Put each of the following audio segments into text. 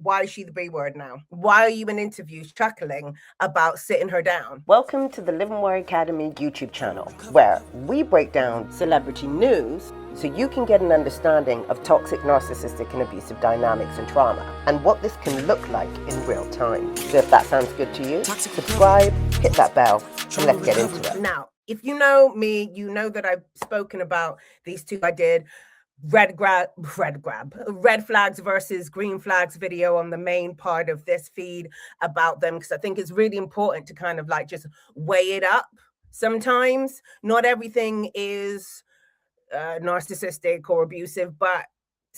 Why is she the B word now? Why are you in interviews chuckling about sitting her down? Welcome to the Live and More Academy YouTube channel, where we break down celebrity news so you can get an understanding of toxic, narcissistic, and abusive dynamics and trauma, and what this can look like in real time. So if that sounds good to you, subscribe, hit that bell, and let's get into it. Now, if you know me, you know that I've spoken about these two. I did red flags versus green flags video on the main part of this feed about them, because I think it's really important to kind of like just weigh it up. Sometimes not everything is narcissistic or abusive, but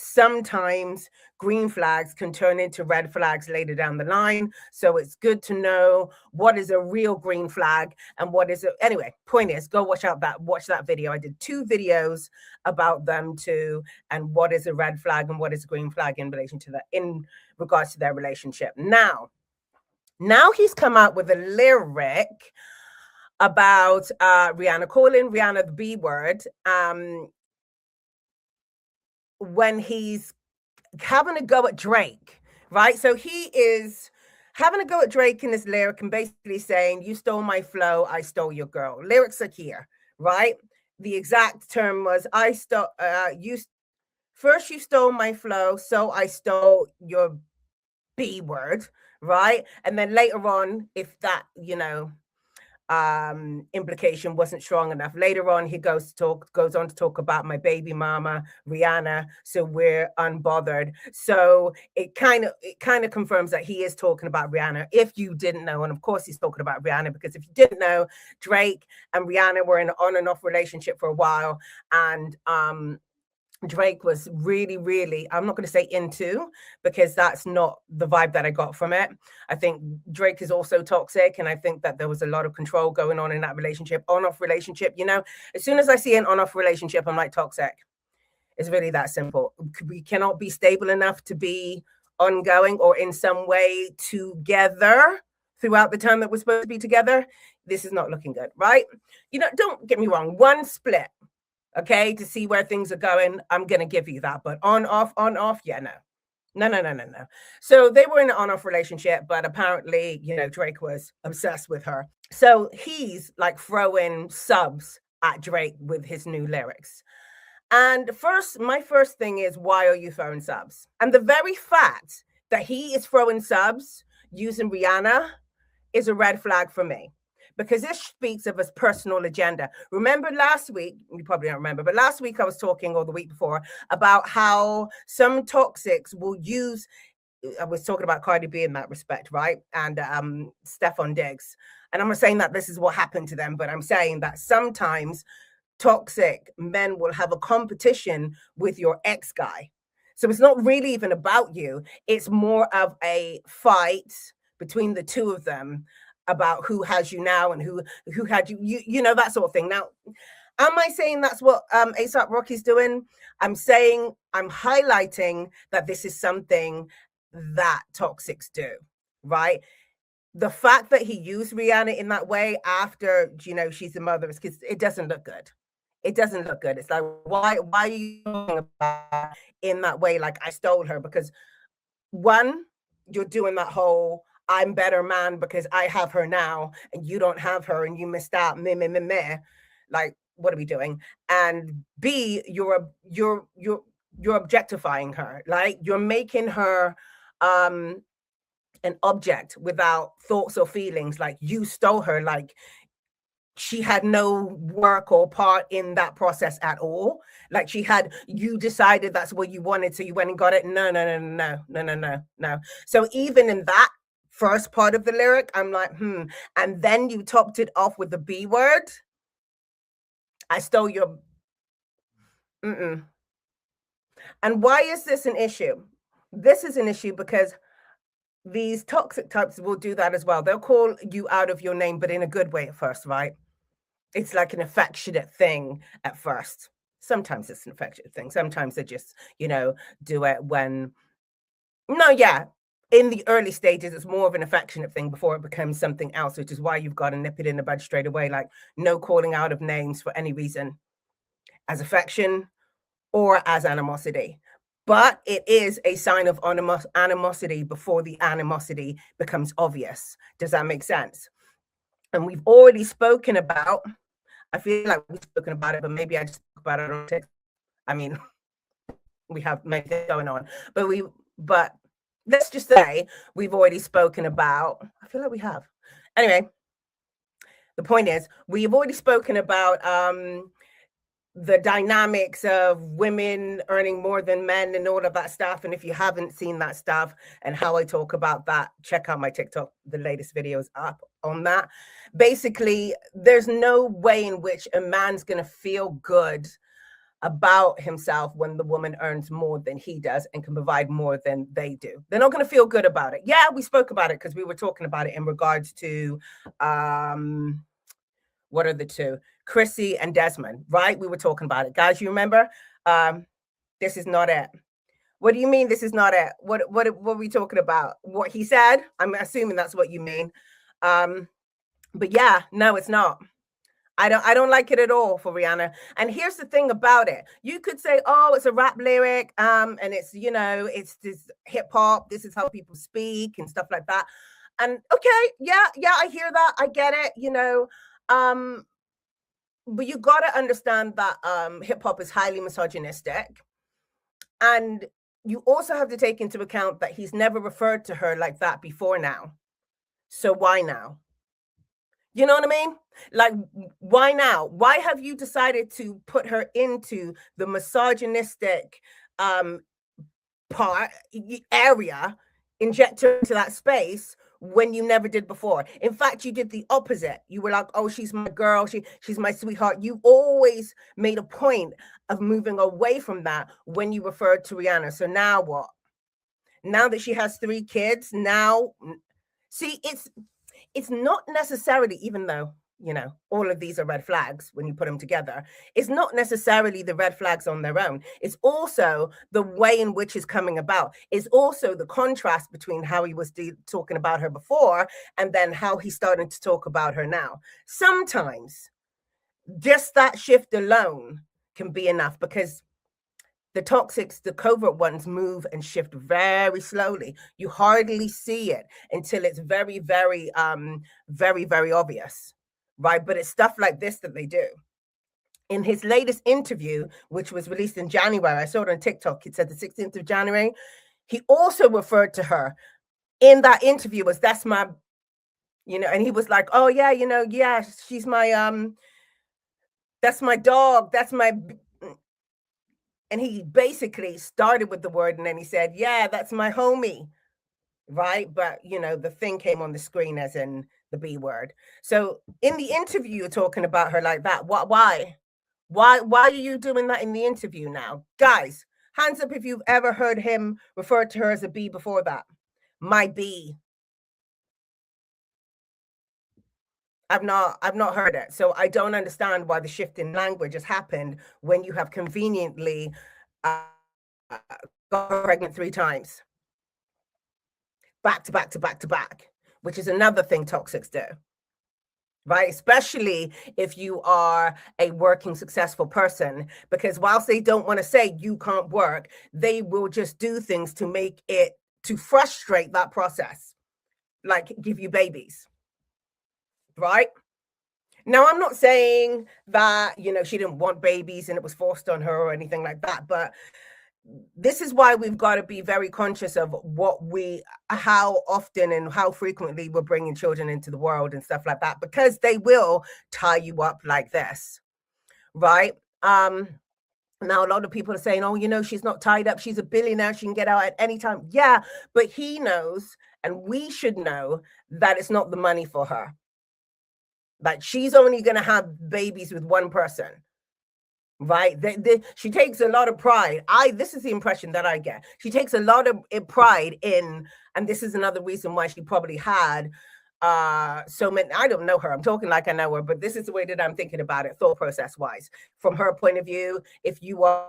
sometimes green flags can turn into red flags later down the line. So it's good to know what is a real green flag and what is it. Anyway, point is, go watch that video. I did 2 videos about them too, and what is a red flag and what is a green flag in relation to that, in regards to their relationship. Now he's come out with a lyric about Rihanna, calling Rihanna the B word, when he's having a go at Drake, right? So he is having a go at Drake in this lyric and basically saying, you stole my flow, I stole your girl. Lyrics are here, right? The exact term was, first you stole my flow, so I stole your B word, right? And then later on, if that, implication wasn't strong enough, later on he goes on to talk about my baby mama Rihanna, so we're unbothered. So it kind of confirms that he is talking about Rihanna, if you didn't know. And of course he's talking about Rihanna, because if you didn't know, Drake and Rihanna were in an on and off relationship for a while, and Drake was really, really, I'm not going to say into, because that's not the vibe that I got from it. I think Drake is also toxic, and I think that there was a lot of control going on in that relationship, on-off relationship. As soon as I see an on-off relationship, I'm like, toxic. It's really that simple. We cannot be stable enough to be ongoing or in some way together throughout the time that we're supposed to be together. This is not looking good, right? Don't get me wrong. One split, okay, to see where things are going, I'm going to give you that. But on, off, yeah, no. So they were in an on-off relationship, but apparently, Drake was obsessed with her. So he's like throwing subs at Drake with his new lyrics. And my first thing is, why are you throwing subs? And the very fact that he is throwing subs using Rihanna is a red flag for me, because this speaks of his personal agenda. Remember last week, you probably don't remember, but last week I was talking, or the week before, about how some toxics will use, I was talking about Cardi B in that respect, right? And Stefan Diggs. And I'm not saying that this is what happened to them, but I'm saying that sometimes toxic men will have a competition with your ex guy. So it's not really even about you. It's more of a fight between the two of them about who has you now and who had you, that sort of thing. Now, am I saying that's what ASAP Rocky's doing? I'm highlighting that this is something that toxics do, right? The fact that he used Rihanna in that way after, she's the mother, is because it doesn't look good. It doesn't look good. It's like, why are you talking about in that way? Like, I stole her, because one, you're doing that whole, I'm better man because I have her now and you don't have her and you missed out. Meh. Like, what are we doing? And B, you're objectifying her. Like, you're making her an object without thoughts or feelings. Like, you stole her. Like, she had no work or part in that process at all. Like, you decided that's what you wanted, so you went and got it. No. So even in that first part of the lyric, I'm like, and then you topped it off with the B word. I stole your. And why is this an issue? This is an issue because these toxic types will do that as well. They'll call you out of your name, but in a good way at first, right? It's like an affectionate thing at first. Sometimes it's an affectionate thing. Sometimes they just, do it when. In the early stages, it's more of an affectionate thing before it becomes something else, which is why you've got to nip it in the bud straight away. Like, no calling out of names for any reason, as affection or as animosity. but it is a sign of animosity before the animosity becomes obvious. Does that make sense? And we've already spoken about, I feel like we've spoken about it, but maybe I just spoke about it on TikTok. I mean, we have many things going on, but let's just say we've already spoken about, I feel like we have. Anyway, the point is, we've already spoken about the dynamics of women earning more than men and all of that stuff. And if you haven't seen that stuff and how I talk about that, check out my TikTok. The latest video is up on that. Basically, there's no way in which a man's going to feel good about himself when the woman earns more than he does and can provide more than they do. They're not going to feel good about it. Yeah, we spoke about it because we were talking about it in regards to what are the two? Chrissy and Desmond, right? We were talking about it. Guys, you remember? This is not it. What do you mean this is not it? What are we talking about? What he said? I'm assuming that's what you mean. But yeah, no, it's not. I don't like it at all for Rihanna. And here's the thing about it. You could say, oh, it's a rap lyric, and it's, you know, it's this hip hop, this is how people speak and stuff like that. And okay, yeah, I hear that. I get it, you know. But you got to understand that hip hop is highly misogynistic. And you also have to take into account that he's never referred to her like that before now. So why now? You know what I mean? Like, why now? Why have you decided to put her into the misogynistic part area, inject her into that space when you never did before? In fact, you did the opposite. You were like, oh, she's my girl. She's my sweetheart. You always made a point of moving away from that when you referred to Rihanna. So now what? Now that she has 3 kids, now, see, it's not necessarily, even though, you know, all of these are red flags when you put them together, it's not necessarily the red flags on their own. It's also the way in which it's coming about. It's also the contrast between how he was talking about her before and then how he's starting to talk about her now. Sometimes just that shift alone can be enough, because the toxics, the covert ones, move and shift very slowly. You hardly see it until it's very, very, very obvious, right? But it's stuff like this that they do. In his latest interview, which was released in January, I saw it on TikTok, it said the 16th of January, he also referred to her in that interview as, that's my, you know, and he was like, oh yeah, you know, yeah, she's my, that's my dog, that's my... And he basically started with the word and then he said, yeah, that's my homie, right? But, you know, the thing came on the screen as in the B word. So in the interview, you're talking about her like that. Why? Why are you doing that in the interview now? Guys, hands up if you've ever heard him refer to her as a B before that. My B. I've not heard it. So I don't understand why the shift in language has happened when you have conveniently got pregnant 3 times. Back to back to back to back, which is another thing toxics do. Right? Especially if you are a working, successful person, because whilst they don't want to say you can't work, they will just do things to make it, to frustrate that process, like give you babies. Right? Now, I'm not saying that, you know, she didn't want babies and it was forced on her or anything like that, but this is why we've got to be very conscious of how often and how frequently we're bringing children into the world and stuff like that, because they will tie you up like this, right? Now, a lot of people are saying, oh, you know, she's not tied up. She's a billionaire. She can get out at any time. Yeah, but he knows, and we should know, that it's not the money for her. Like, she's only going to have babies with one person, right? She takes a lot of pride. This is the impression that I get. She takes a lot of pride in, and this is another reason why she probably had so many. I don't know her. I'm talking like I know her, but this is the way that I'm thinking about it, thought process wise. From her point of view, if you are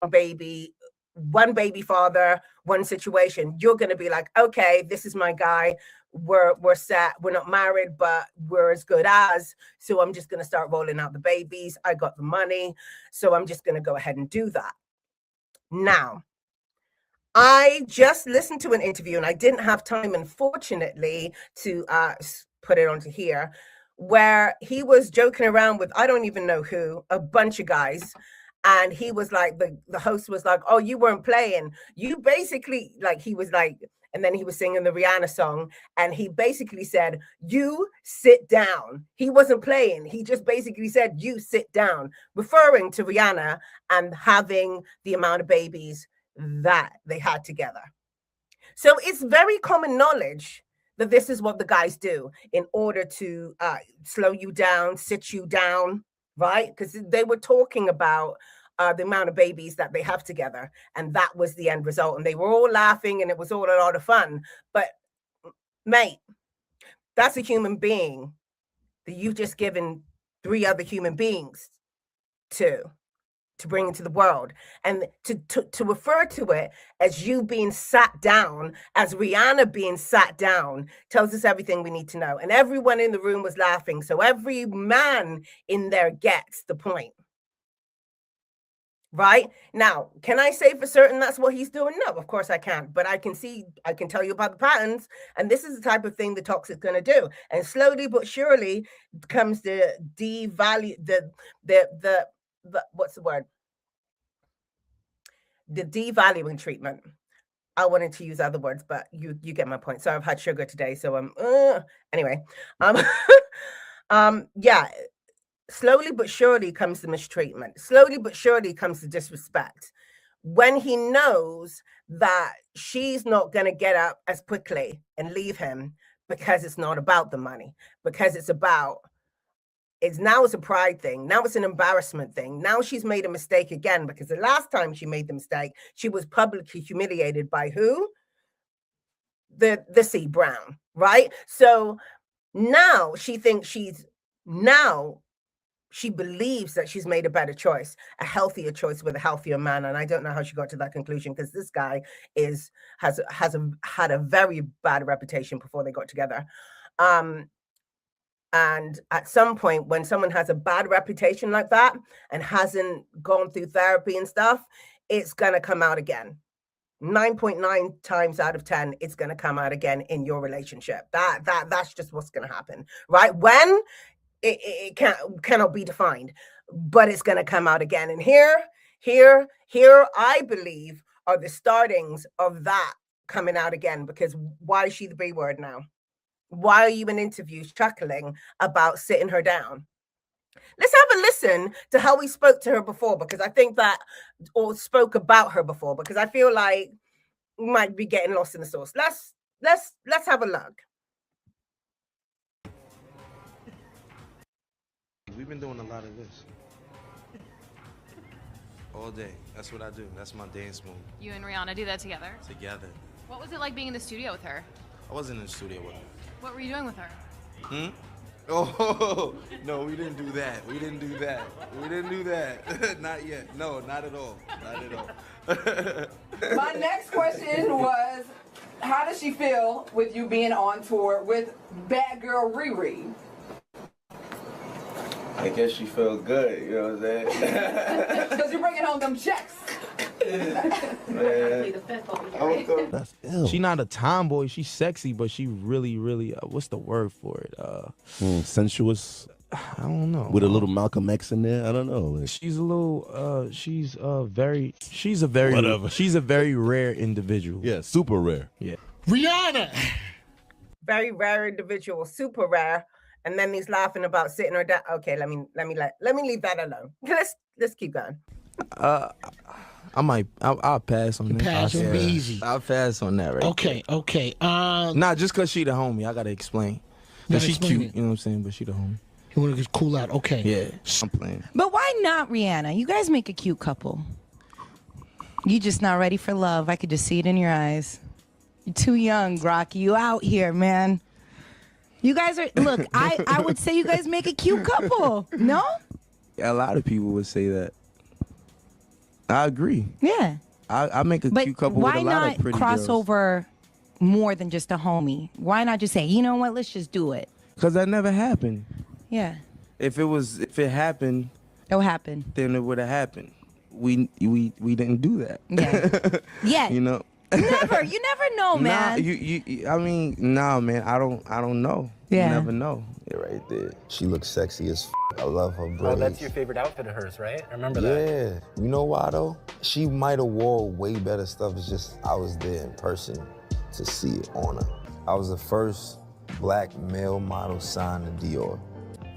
a baby, one baby father, one situation, you're going to be like, okay, this is my guy. We're set. We're not married, but we're as good as. So I'm just going to start rolling out the babies. I got the money, so I'm just going to go ahead and do that. Now, I just listened to an interview and I didn't have time, unfortunately, to put it onto here, where he was joking around with, I don't even know who, a bunch of guys. And he was like, the host was like, oh, you weren't playing. You basically, like, he was like, and then he was singing the Rihanna song. And he basically said, you sit down. He wasn't playing. He just basically said, you sit down, referring to Rihanna and having the amount of babies that they had together. So it's very common knowledge that this is what the guys do in order to slow you down, sit you down, right? Because they were talking about the amount of babies that they have together, and that was the end result. And they were all laughing, and it was all a lot of fun. But, mate, that's a human being that you've just given 3 other human beings to bring into the world, and to refer to it as you being sat down, as Rihanna being sat down, tells us everything we need to know. And everyone in the room was laughing, so every man in there gets the point. Right? Now, can I say for certain that's what he's doing? No, of course I can't. But I can tell you about the patterns, and this is the type of thing the toxic's going to do. And slowly but surely comes the devalue, the what's the word? The devaluing treatment. I wanted to use other words, but you get my point. So I've had sugar today, so anyway. Yeah. Slowly but surely comes the mistreatment. Slowly but surely comes the disrespect. When he knows that she's not going to get up as quickly and leave him because it's not about the money, because it's now it's a pride thing. Now it's an embarrassment thing. Now she's made a mistake again, because the last time she made the mistake, she was publicly humiliated by who? The C Brown, right? So now she thinks she believes that she's made a better choice, a healthier choice with a healthier man. And I don't know how she got to that conclusion, because this guy had a very bad reputation before they got together. And at some point, when someone has a bad reputation like that and hasn't gone through therapy and stuff, it's going to come out again. 9.9 times out of 10, it's going to come out again in your relationship. That's just what's going to happen, right? When it cannot be defined, but it's going to come out again. And here, I believe, are the startings of that coming out again. Because why is she the B word now? Why are you in interviews chuckling about sitting her down? Let's have a listen to how we spoke to her before, because I think that, or spoke about her before, because I feel like we might be getting lost in the sauce. Let's have a look. We've been doing a lot of this. All day. That's what I do. That's my dance move. You and Rihanna do that together? Together. What was it like being in the studio with her? I wasn't in the studio with her. What were you doing with her? Oh, no, we didn't do that. We didn't do that. Not yet. No, not at all. Not at all. My next question was, how does she feel with you being on tour with Bad Girl Riri? I guess she felt good, you know what I'm saying? Because you're bringing home them checks. Man, That's ill. She not a tomboy. She's sexy, but she really, really, what's the word for it? Sensuous. I don't know. With a little Malcolm X in there. I don't know. She's a little. She's a very Whatever. She's a very rare individual. Yeah, super rare. Yeah. Rihanna. Very rare individual, super rare. And then he's laughing about sitting her down. Okay, let me leave that alone. Let's keep going. I'll pass on that. Pass would be easy. I'll pass on that, right? Okay. Not just because she the homie. I gotta explain. Because she's explain cute, it. you know what I'm saying? But she the homie. You want to just cool out? Okay. Yeah, I'm playing. But why not Rihanna? You guys make a cute couple. You just not ready for love. I could just see it in your eyes. You're too young, Rocky. You out here, man. You guys are, look, I would say you guys make a cute couple. No? A lot of people would say that. I agree. Yeah. I make a cute couple with a lot of pretty girls. Why not cross girls. over more than just a homie? Why not just say, you know what, let's just do it? Because that never happened. Yeah. If it happened, It'll happen. then it would have happened. we didn't do that. Yeah. Yeah. You know. You never know, man. Nah, I mean, nah, man. I don't know. Yeah. You never know. Yeah, right there. She looks sexy as I love her braids. Oh, that's your favorite outfit of hers, right? I remember that. Yeah. You know why though? She might have wore way better stuff. It's just I was there in person to see it on her. I was the first black male model signed to Dior.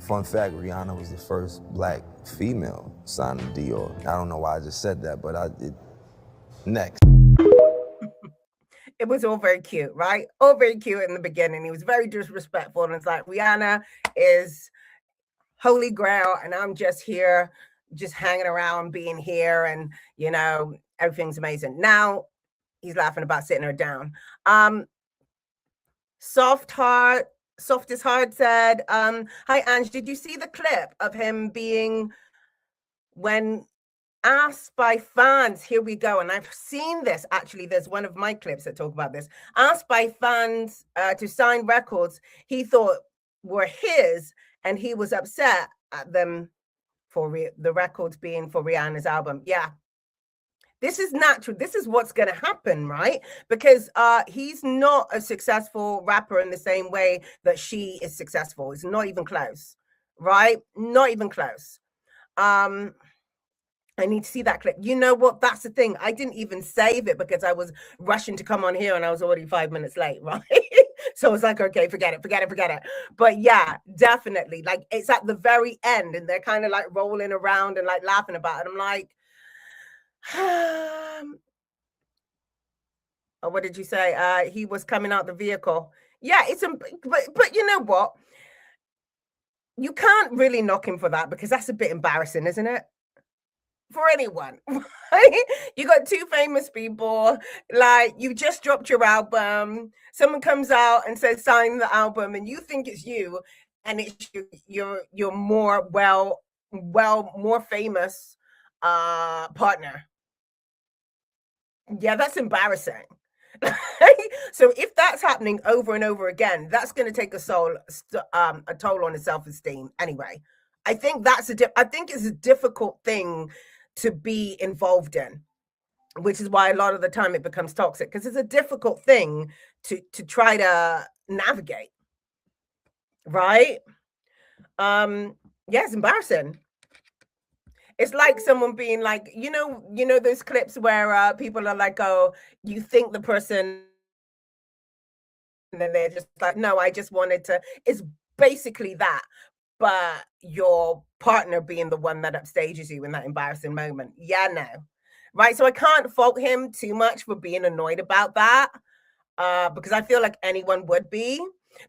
Fun fact, Rihanna was the first black female signed to Dior. I don't know why I just said that, but I did. Next. It was all very cute, right? All very cute in the beginning. He was very disrespectful. And it's like, Rihanna is holy grail. And I'm just here, just hanging around, being here. And, you know, everything's amazing. Now he's laughing about sitting her down. Softest Heart said, hi, Ange, did you see the clip of him being, when asked by fans, here we go, and I've seen this, actually, there's one of my clips that talk about this, asked by fans to sign records he thought were his, and he was upset at them for the records being for Rihanna's album. Yeah. This is natural. This is what's going to happen, right? Because he's not a successful rapper in the same way that she is successful. It's not even close, right? Not even close. I need to see that clip. You know what? That's the thing. I didn't even save it because I was rushing to come on here and I was already 5 minutes late, right? So I was like, okay, forget it. But yeah, definitely. Like, it's at the very end and they're kind of like rolling around and like laughing about it. I'm like, oh, what did you say? He was coming out the vehicle. Yeah, but you know what? You can't really knock him for that because that's a bit embarrassing, isn't it? For anyone, right? You got two famous people, like you just dropped your album, someone comes out and says sign the album and you think it's you and it's your more more famous partner. Yeah, that's embarrassing. So if that's happening over and over again, that's going to take a toll on his self-esteem anyway. I think I think it's a difficult thing to be involved in, which is why a lot of the time it becomes toxic, because it's a difficult thing to try to navigate, right? Yeah, it's embarrassing. It's like someone being like, you know those clips where people are like, oh, you think the person, and then they're just like, no, I just wanted to. It's basically that, but your partner being the one that upstages you in that embarrassing moment. Yeah, no. Right. So I can't fault him too much for being annoyed about that. Because I feel like anyone would be.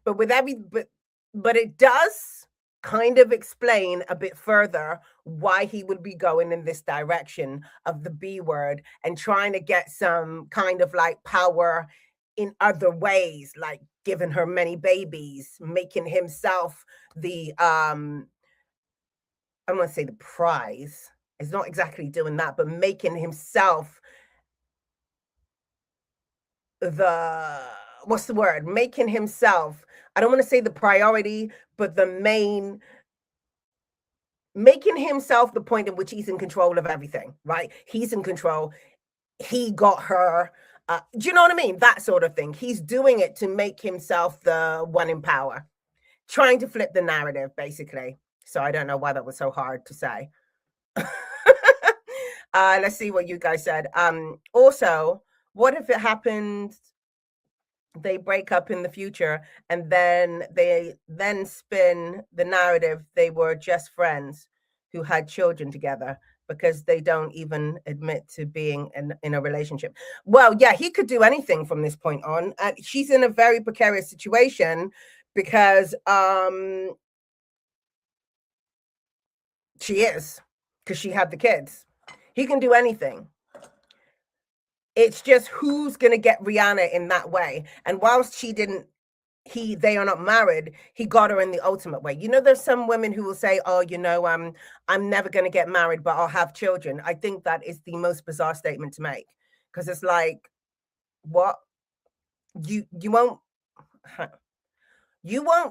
But but it does kind of explain a bit further why he would be going in this direction of the B word and trying to get some kind of like power in other ways, like giving her many babies, making himself the I'm gonna say the prize. It's not exactly doing that, but making himself what's the word? Making himself, I don't want to say the priority, but making himself the point in which he's in control of everything, right? He's in control. He got her. Do you know what I mean? That sort of thing. He's doing it to make himself the one in power, trying to flip the narrative, basically. So I don't know why that was so hard to say. Let's see what you guys said. Also, what if it happens, they break up in the future and then they spin the narrative they were just friends who had children together because they don't even admit to being in a relationship? Well, yeah, he could do anything from this point on. She's in a very precarious situation because she is, because she had the kids. He can do anything. It's just who's going to get Rihanna in that way. And whilst they are not married, he got her in the ultimate way. You know, there's some women who will say, oh, you know, I'm never going to get married, but I'll have children. I think that is the most bizarre statement to make, because it's like, what? You won't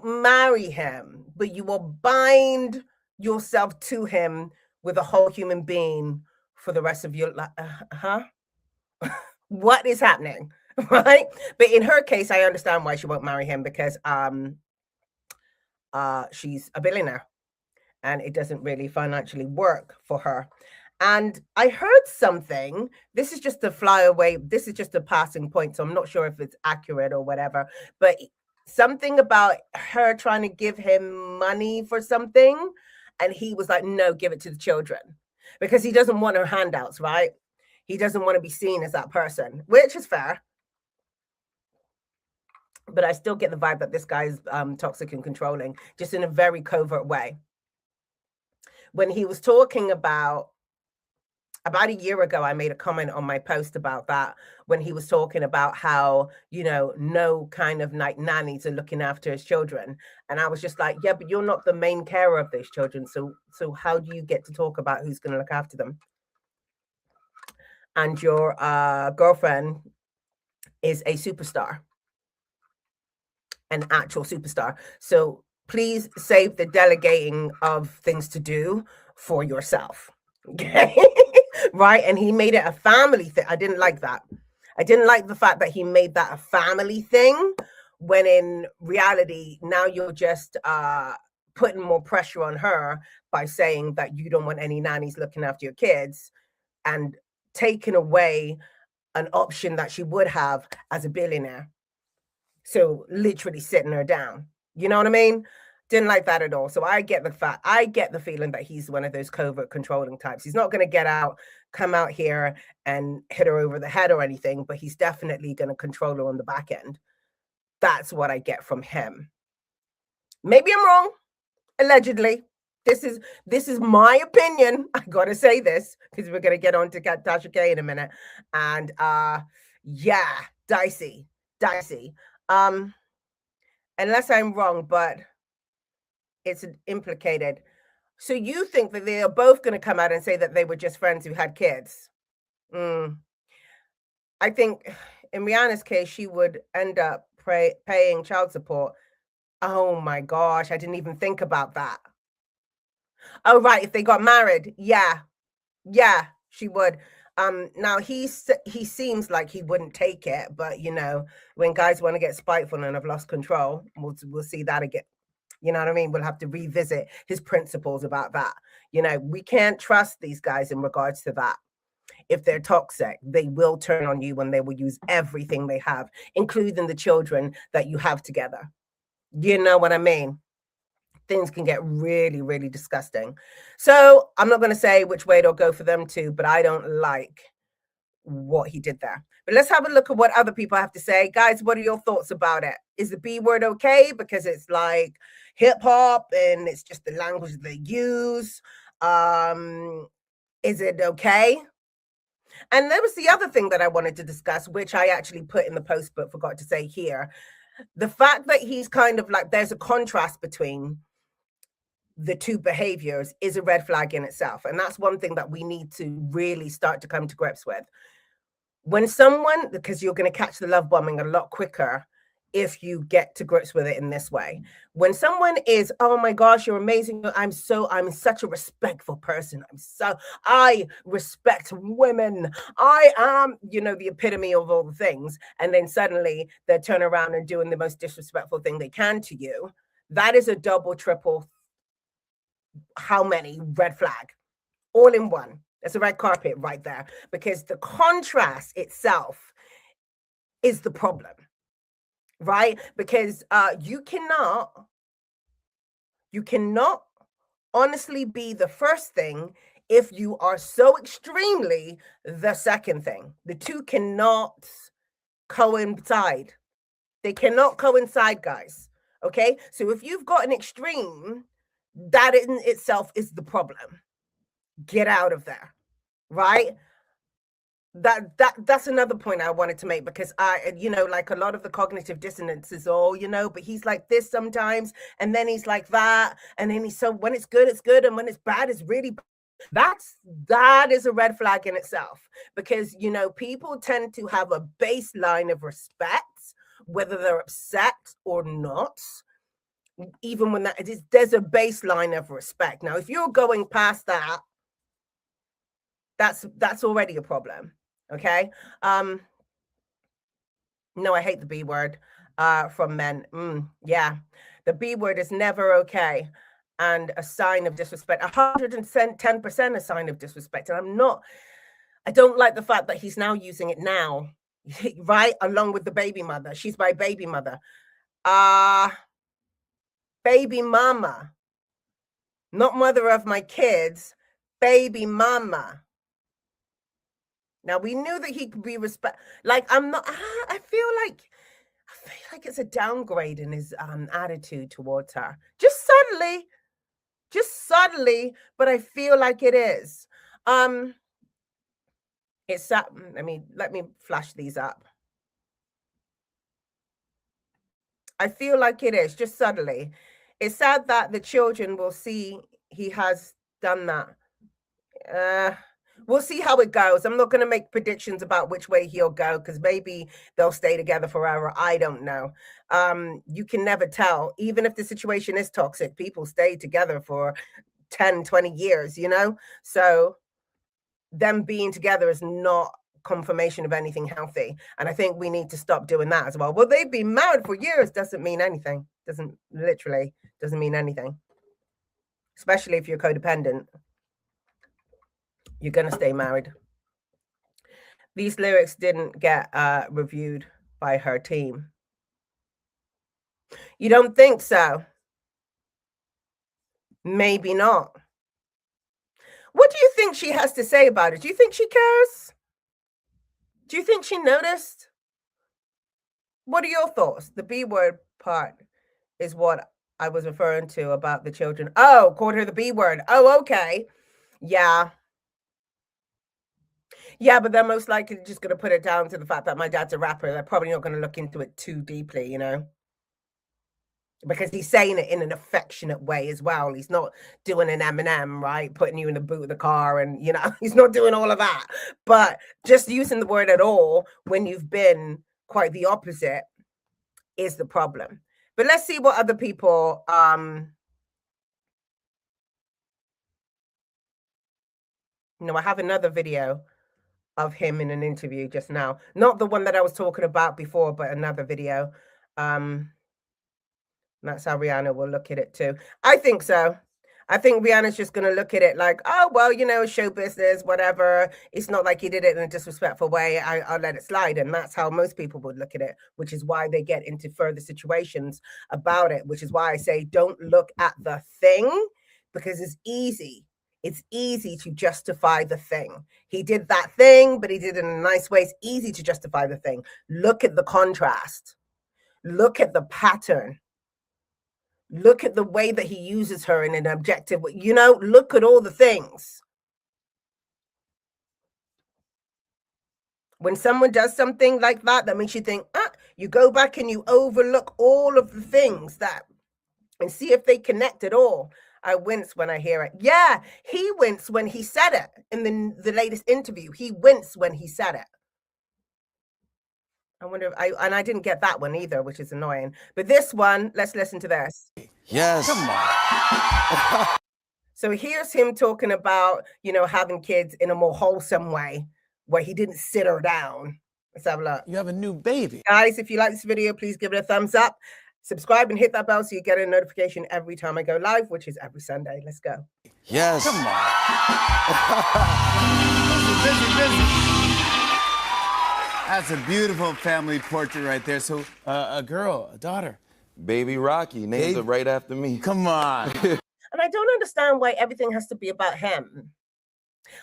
marry him, but you will bind yourself to him with a whole human being for the rest of your life. Huh? What is happening? Right? But in her case, I understand why she won't marry him, because she's a billionaire and it doesn't really financially work for her. And I heard something, this is just a flyaway, this is just a passing point, so I'm not sure if it's accurate or whatever, but something about her trying to give him money for something, and he was like, no, give it to the children, because he doesn't want her handouts, right? He doesn't want to be seen as that person, which is fair. But I still get the vibe that this guy's toxic and controlling, just in a very covert way. When he was talking about a year ago, I made a comment on my post about that, when he was talking about how, you know, no kind of like nannies are looking after his children. And I was just like, yeah, but you're not the main carer of these children. So how do you get to talk about who's going to look after them? And your girlfriend is a superstar, an actual superstar. So please save the delegating of things to do for yourself. Okay. Right. And he made it a family thing. I didn't like that. I didn't like the fact that he made that a family thing, when in reality, now you're just putting more pressure on her by saying that you don't want any nannies looking after your kids, and taking away an option that she would have as a billionaire. So literally sitting her down. You know what I mean? Didn't like that at all. So I get the feeling that he's one of those covert controlling types. He's not going to come out here and hit her over the head or anything, but he's definitely going to control her on the back end. That's what I get from him. Maybe I'm wrong. Allegedly. This is my opinion. I gotta say this, because we're gonna get on to Tasha K in a minute. And yeah, dicey. Unless I'm wrong, but it's implicated. So you think that they are both going to come out and say that they were just friends who had kids? I think in Rihanna's case, she would end up paying child support. Oh my gosh, I didn't even think about that. Oh, right, if they got married, yeah, she would. Now he seems like he wouldn't take it, but you know, when guys want to get spiteful and have lost control, we'll see that again. You know what I mean? We'll have to revisit his principles about that. You know, we can't trust these guys in regards to that. If they're toxic, they will turn on you, and they will use everything they have, including the children that you have together. You know what I mean? Things can get really, really disgusting. So I'm not going to say which way it'll go for them too, but I don't like what he did there. But let's have a look at what other people have to say. Guys, what are your thoughts about it? Is the B word okay because it's like hip hop and it's just the language they use? Is it okay? And there was the other thing that I wanted to discuss, which I actually put in the post but forgot to say here. The fact that he's kind of like, there's a contrast between the two behaviors is a red flag in itself. And that's one thing that we need to really start to come to grips with. When someone, because you're going to catch the love bombing a lot quicker if you get to grips with it in this way. When someone is, oh my gosh, you're amazing. I'm such a respectful person. I respect women. I am, the epitome of all the things. And then suddenly they turn around and doing the most disrespectful thing they can to you. That is a double, triple, how many red flag, all in one. That's a red carpet right there, because the contrast itself is the problem, right? Because you cannot honestly be the first thing if you are so extremely the second thing. The two cannot coincide. They cannot coincide, guys. Okay? So if you've got an extreme, that in itself is the problem. Get out of there, right? That's another point I wanted to make, because like a lot of the cognitive dissonance is all, but he's like this sometimes, and then he's like that, and then when it's good, it's good, and when it's bad, it's really bad. That is a red flag in itself, because people tend to have a baseline of respect, whether they're upset or not. Even when there's a baseline of respect. Now, if you're going past that, That's already a problem. Okay. No, I hate the B word from men. Yeah. The B word is never okay. And a sign of disrespect, 110% a sign of disrespect. And I don't like the fact that he's now using it now, right? Along with the baby mother. She's my baby mother. Baby mama, not mother of my kids, baby mama. Now we knew that he could be like, I feel like it's a downgrade in his attitude towards her. Just subtly, but I feel like it is. It's that, let me flash these up. I feel like it is, just subtly. It's sad that the children will see he has done that. We'll see how it goes. I'm not going to make predictions about which way he'll go, because maybe they'll stay together forever. I don't know. You can never tell. Even if the situation is toxic, people stay together for 10, 20 years, you know? So them being together is not confirmation of anything healthy. And I think we need to stop doing that as well. Well, they've been married for years. Doesn't mean anything. Doesn't mean anything. Especially if you're codependent. You're going to stay married. These lyrics didn't get reviewed by her team. You don't think so? Maybe not. What do you think she has to say about it? Do you think she cares? Do you think she noticed? What are your thoughts? The B word part is what I was referring to about the children. Oh, called her the B word. Oh, okay. Yeah. Yeah, but they're most likely just going to put it down to the fact that my dad's a rapper. They're probably not going to look into it too deeply, you know? Because he's saying it in an affectionate way as well. He's not doing an Eminem, right? Putting you in the boot of the car and, you know, he's not doing all of that. But just using the word at all when you've been quite the opposite is the problem. But let's see what other people... I have another video of him in an interview just now. Not the one that I was talking about before, but another video. That's how Rihanna will look at it too. I think so. I think Rihanna's just going to look at it like, oh, well, you know, show business, whatever. It's not like he did it in a disrespectful way. I'll let it slide. And that's how most people would look at it, which is why they get into further situations about it, which is why I say don't look at the thing, because it's easy. It's easy to justify the thing. He did that thing, but he did it in a nice way. It's easy to justify the thing. Look at the contrast. Look at the pattern. Look at the way that he uses her in an objective way. You know, look at all the things. When someone does something like that, that makes you think, you go back and you overlook all of the things that, and see if they connect at all. I wince when I hear it. Yeah, he winced when he said it in the latest interview. He winced when he said it. I wonder if I didn't get that one either, which is annoying. But this one, let's listen to this. Yes. Come on. So here's him talking about, you know, having kids in a more wholesome way, where he didn't sit her down. Let's have a look. You have a new baby. Guys, if you like this video, please give it a thumbs up. Subscribe and hit that bell so you get a notification every time I go live, which is every Sunday. Let's go. Yes. Come on. busy. That's a beautiful family portrait right there. So a girl, a daughter. Baby Rocky, named it right after me. Come on. And I don't understand why everything has to be about him.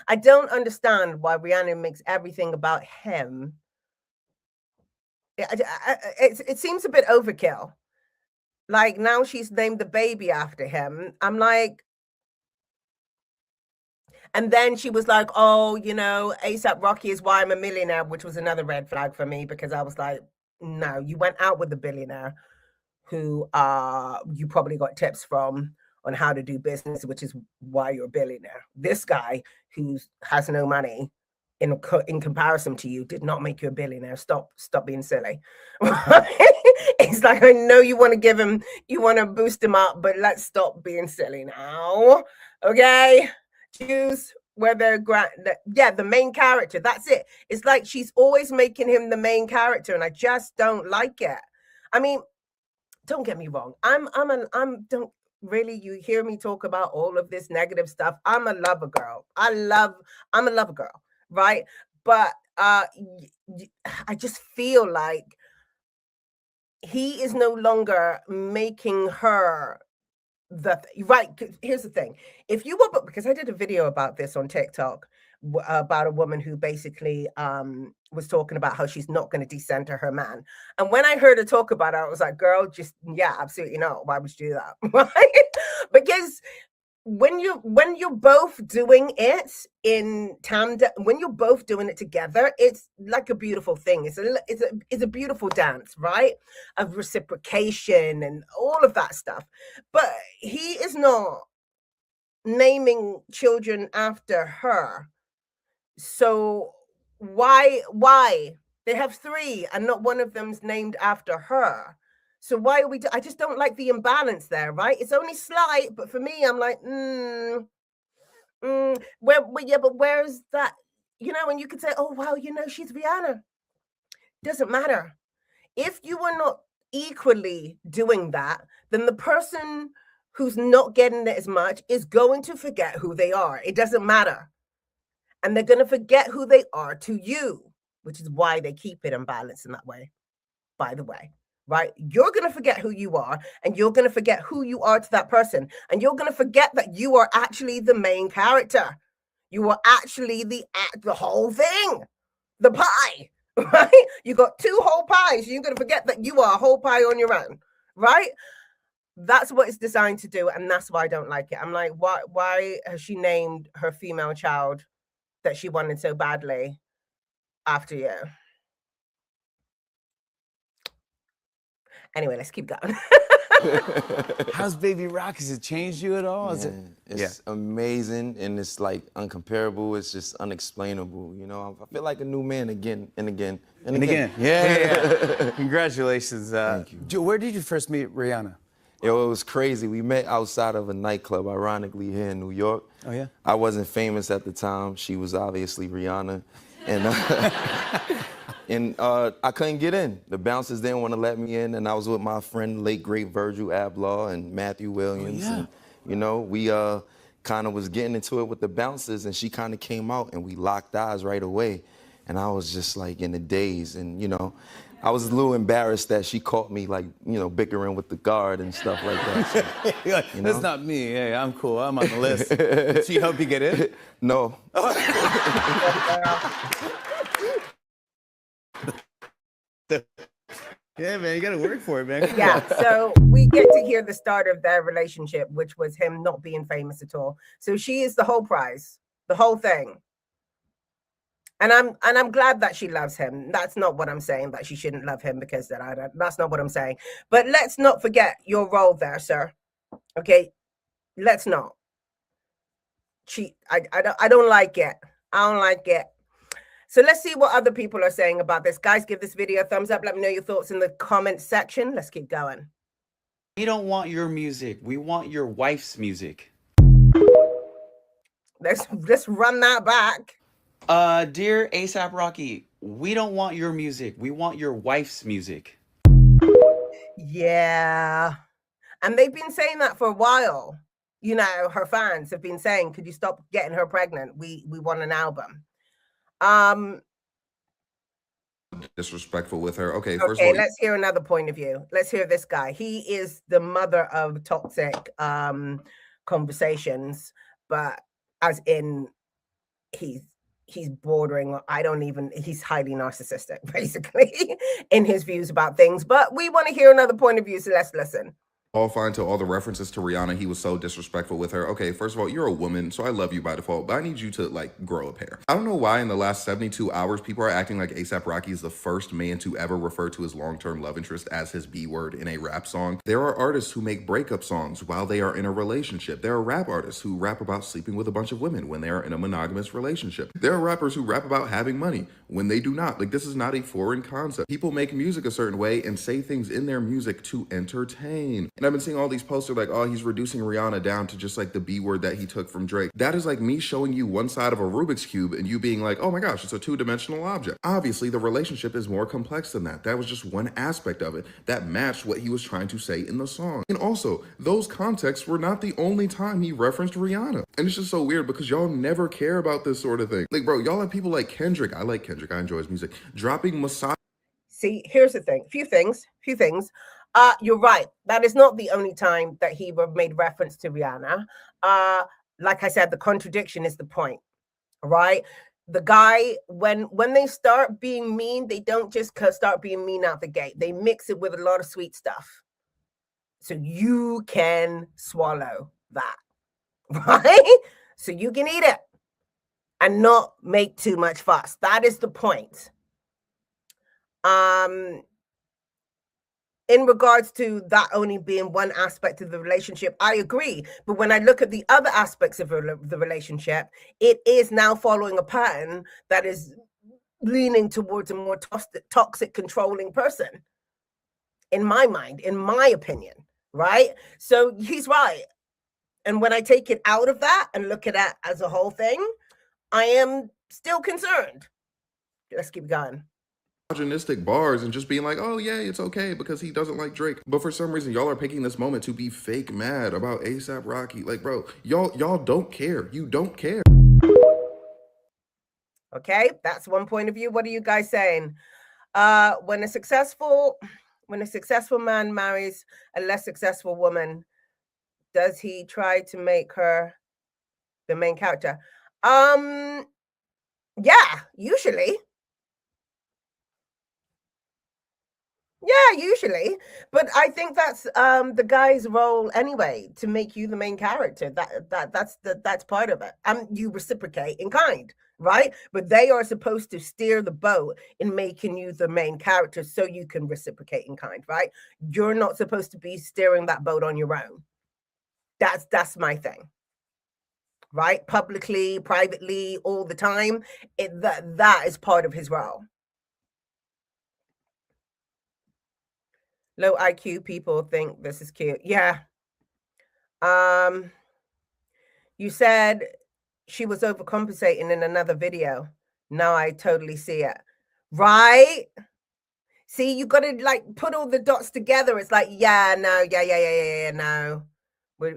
I don't understand why Rihanna makes everything about him. It seems a bit overkill. Like, now she's named the baby after him. I'm like... And then she was like, oh, you know, ASAP Rocky is why I'm a millionaire, which was another red flag for me, because I was like, no, you went out with a billionaire who you probably got tips from on how to do business, which is why you're a billionaire. This guy who has no money in comparison to you did not make you a billionaire. Stop being silly. It's like, I know you want to give him, you want to boost him up, but let's stop being silly now. Okay? Choose where the main character. That's it. It's like she's always making him the main character, and I just don't like it. I mean, don't get me wrong. Don't really, you hear me talk about all of this negative stuff. I'm a lover girl. I'm a lover girl, right? But I just feel like he is no longer making her right. Here's the thing. If you were, because I did a video about this on TikTok about a woman who basically was talking about how she's not going to decenter her man. And when I heard her talk about it, I was like, girl, just, yeah, absolutely not. Why would you do that? Right? Because when you're both doing it in tandem, when you're both doing it together, it's like a beautiful thing. It's a beautiful dance, right? Of reciprocation and all of that stuff. But he is not naming children after her. So why they have 3 and not one of them's named after her? So why are we I just don't like the imbalance there, right? It's only slight, but for me, I'm like, but where's that? You know, and you could say, oh, wow, you know, she's Rihanna. Doesn't matter. If you are not equally doing that, then the person who's not getting it as much is going to forget who they are. It doesn't matter. And they're going to forget who they are to you, which is why they keep it imbalanced in that way, by the way. Right? You're going to forget who you are, and you're going to forget who you are to that person. And you're going to forget that you are actually the main character. You are actually the whole thing, the pie, right? You got 2 whole pies. You're going to forget that you are a whole pie on your own, right? That's what it's designed to do. And that's why I don't like it. I'm like, why has she named her female child that she wanted so badly after you? Anyway, let's keep going. How's Baby Rocky? Has it changed you at all? It's amazing, and it's like uncomparable. It's just unexplainable. You know, I feel like a new man again and again and again. Yeah. Congratulations. Thank you. Where did you first meet Rihanna? Yo, it was crazy. We met outside of a nightclub, ironically, here in New York. Oh, yeah? I wasn't famous at the time. She was obviously Rihanna. And I couldn't get in. The bouncers didn't want to let me in, and I was with my friend, late great Virgil Abloh and Matthew Williams. Oh, yeah. And, you know, we kind of was getting into it with the bouncers, and she kind of came out, and we locked eyes right away. And I was just like in a daze, and you know, I was a little embarrassed that she caught me like, you know, bickering with the guard and stuff like that. So, you know? That's not me. Hey, I'm cool. I'm on the list. Did she help you get in? No. Yeah, man, you gotta work for it, man. Yeah, so we get to hear the start of their relationship, which was him not being famous at all. So she is the whole prize, the whole thing. And I'm glad that she loves him. That's not what I'm saying, that she shouldn't love him because that's not what I'm saying. But let's not forget your role there, sir. Okay, let's not. I don't like it. I don't like it. So let's see what other people are saying about this. Guys, give this video a thumbs up. Let me know your thoughts in the comment section. Let's keep going. We don't want your music. We want your wife's music. Let's run that back. Dear ASAP Rocky, we don't want your music. We want your wife's music. Yeah. And they've been saying that for a while. You know, her fans have been saying, could you stop getting her pregnant? We want an album. Disrespectful with her. Okay, first of all, let's hear another point of view. Let's hear this guy. He is the mother of toxic conversations, but as in he's bordering, he's highly narcissistic, basically, in his views about things. But we want to hear another point of view, so let's listen. all fine to all the references to Rihanna. He was so disrespectful with her. Okay, first of all, you're a woman, so I love you by default, but I need you to like grow a pair. I don't know why in the last 72 hours, people are acting like ASAP Rocky is the first man to ever refer to his long-term love interest as his B word in a rap song. There are artists who make breakup songs while they are in a relationship. There are rap artists who rap about sleeping with a bunch of women when they are in a monogamous relationship. There are rappers who rap about having money when they do not. Like, this is not a foreign concept. People make music a certain way and say things in their music to entertain. And I've been seeing all these posts like, oh, he's reducing Rihanna down to just like the B word that he took from Drake. That is like me showing you one side of a Rubik's Cube and you being like, oh my gosh, it's a two-dimensional object. Obviously, the relationship is more complex than that. That was just one aspect of it that matched what he was trying to say in the song. And also, those contexts were not the only time he referenced Rihanna. And it's just so weird because y'all never care about this sort of thing. Like, bro, y'all have people like Kendrick. I like Kendrick. I enjoy his music. Dropping Messiah. See, here's the thing. Few things. You're right. That is not the only time that he made reference to Rihanna. Like I said, the contradiction is the point, right? The guy, when they start being mean, they don't just start being mean out the gate. They mix it with a lot of sweet stuff. So you can swallow that, right? So you can eat it and not make too much fuss. That is the point. In regards to that only being one aspect of the relationship, I agree. But when I look at the other aspects of the relationship, it is now following a pattern that is leaning towards a more toxic, controlling person. In my mind, in my opinion, right? So he's right. And when I take it out of that and look at it as a whole thing, I am still concerned. Let's keep going. Misogynistic bars and just being like, oh yeah, it's okay because he doesn't like Drake. But for some reason, y'all are picking this moment to be fake mad about ASAP Rocky. Like, bro, y'all don't care. You don't care. Okay, that's one point of view. What are you guys saying? When a successful man marries a less successful woman, does he try to make her the main character? Yeah, usually. Yeah, usually. But I think that's the guy's role anyway, to make you the main character. That's part of it. You reciprocate in kind, right? But they are supposed to steer the boat in making you the main character so you can reciprocate in kind, right? You're not supposed to be steering that boat on your own. That's my thing. Right? Publicly, privately, all the time. That is part of his role. Low IQ people think this is cute. Yeah. You said she was overcompensating in another video. Now I totally see it. Right? See, you got to like put all the dots together. It's like, yeah, no.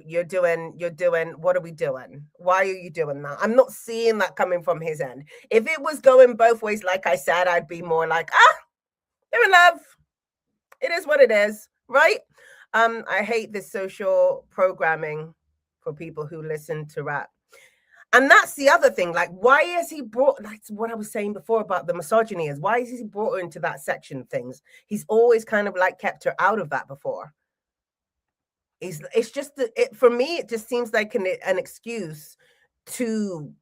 You're doing, what are we doing? Why are you doing that? I'm not seeing that coming from his end. If it was going both ways, like I said, I'd be more like, they're in love. It is what it is, right? I hate this social programming for people who listen to rap. And that's the other thing. Like, why is he brought, like what I was saying before about the misogyny is, why is he brought her into that section of things? He's always kind of like kept her out of that before. It's just, for me, it just seems like an excuse to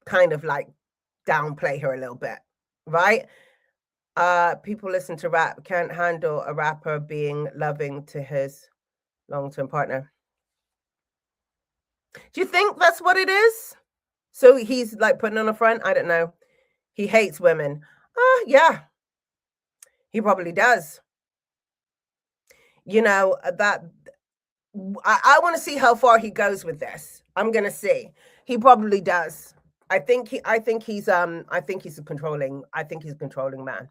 kind of like downplay her a little bit, right? People listen to rap, can't handle a rapper being loving to his long-term partner. Do you think that's what it is? So he's like putting on a front? I don't know. He hates women. Yeah, he probably does. You know, that I want to see how far he goes with this. I'm gonna see. He probably does. I think he's a controlling man.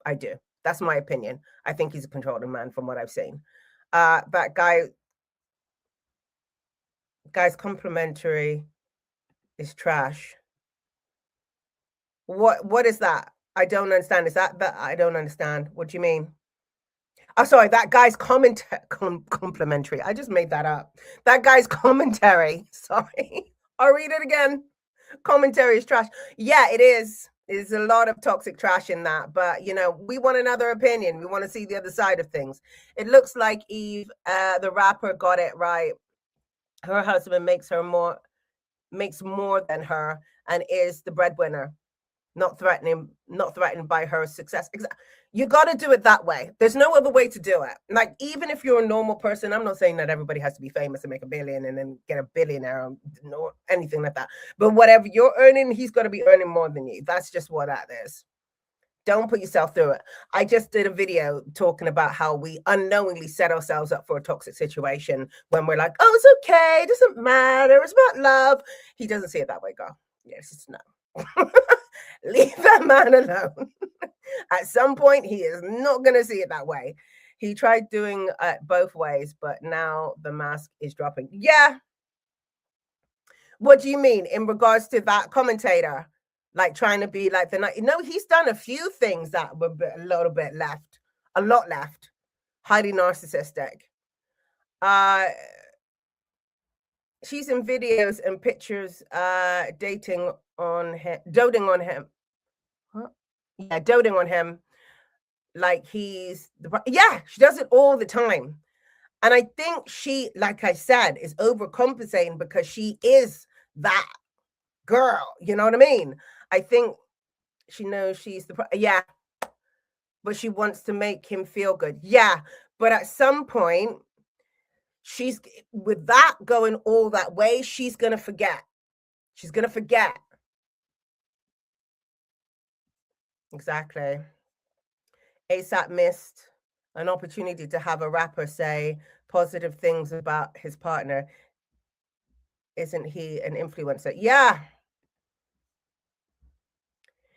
I do. That's my opinion. I think he's a controlling man from what I've seen. That guy's complimentary is trash. What is that? I don't understand. Is that I don't understand. What do you mean? Oh, sorry, that guy's complimentary. I just made that up. That guy's commentary. Sorry. I'll read it again. Commentary is trash. Yeah, it is. There's a lot of toxic trash in that. But, you know, we want another opinion. We want to see the other side of things. It looks like Eve, the rapper, got it right. Her husband makes more than her and is the breadwinner. Not threatened by her success. You got to do it that way. There's no other way to do it. Like, even if you're a normal person, I'm not saying that everybody has to be famous and make $1 billion and then get a billionaire or anything like that. But whatever you're earning, he's got to be earning more than you. That's just what that is. Don't put yourself through it. I just did a video talking about how we unknowingly set ourselves up for a toxic situation when we're like, oh, it's okay, it doesn't matter, it's about love. He doesn't see it that way, girl. Yes, it's no. Leave that man alone. At some point, he is not going to see it that way. He tried doing it both ways, but now the mask is dropping. Yeah. What do you mean in regards to that commentator? Like trying to be like the night. No, he's done a few things that were a little bit left, a lot left, highly narcissistic. She's in videos and pictures, dating on him, doting on him. Huh? Yeah, doting on him, like he's the. Yeah, she does it all the time, and I think she, like I said, is overcompensating because she is that girl. You know what I mean? I think she knows she's the yeah, but she wants to make him feel good. Yeah, but at some point, she's with that going all that way, she's gonna forget. She's gonna forget. Exactly. ASAP missed an opportunity to have a rapper say positive things about his partner. Isn't he an influencer? Yeah.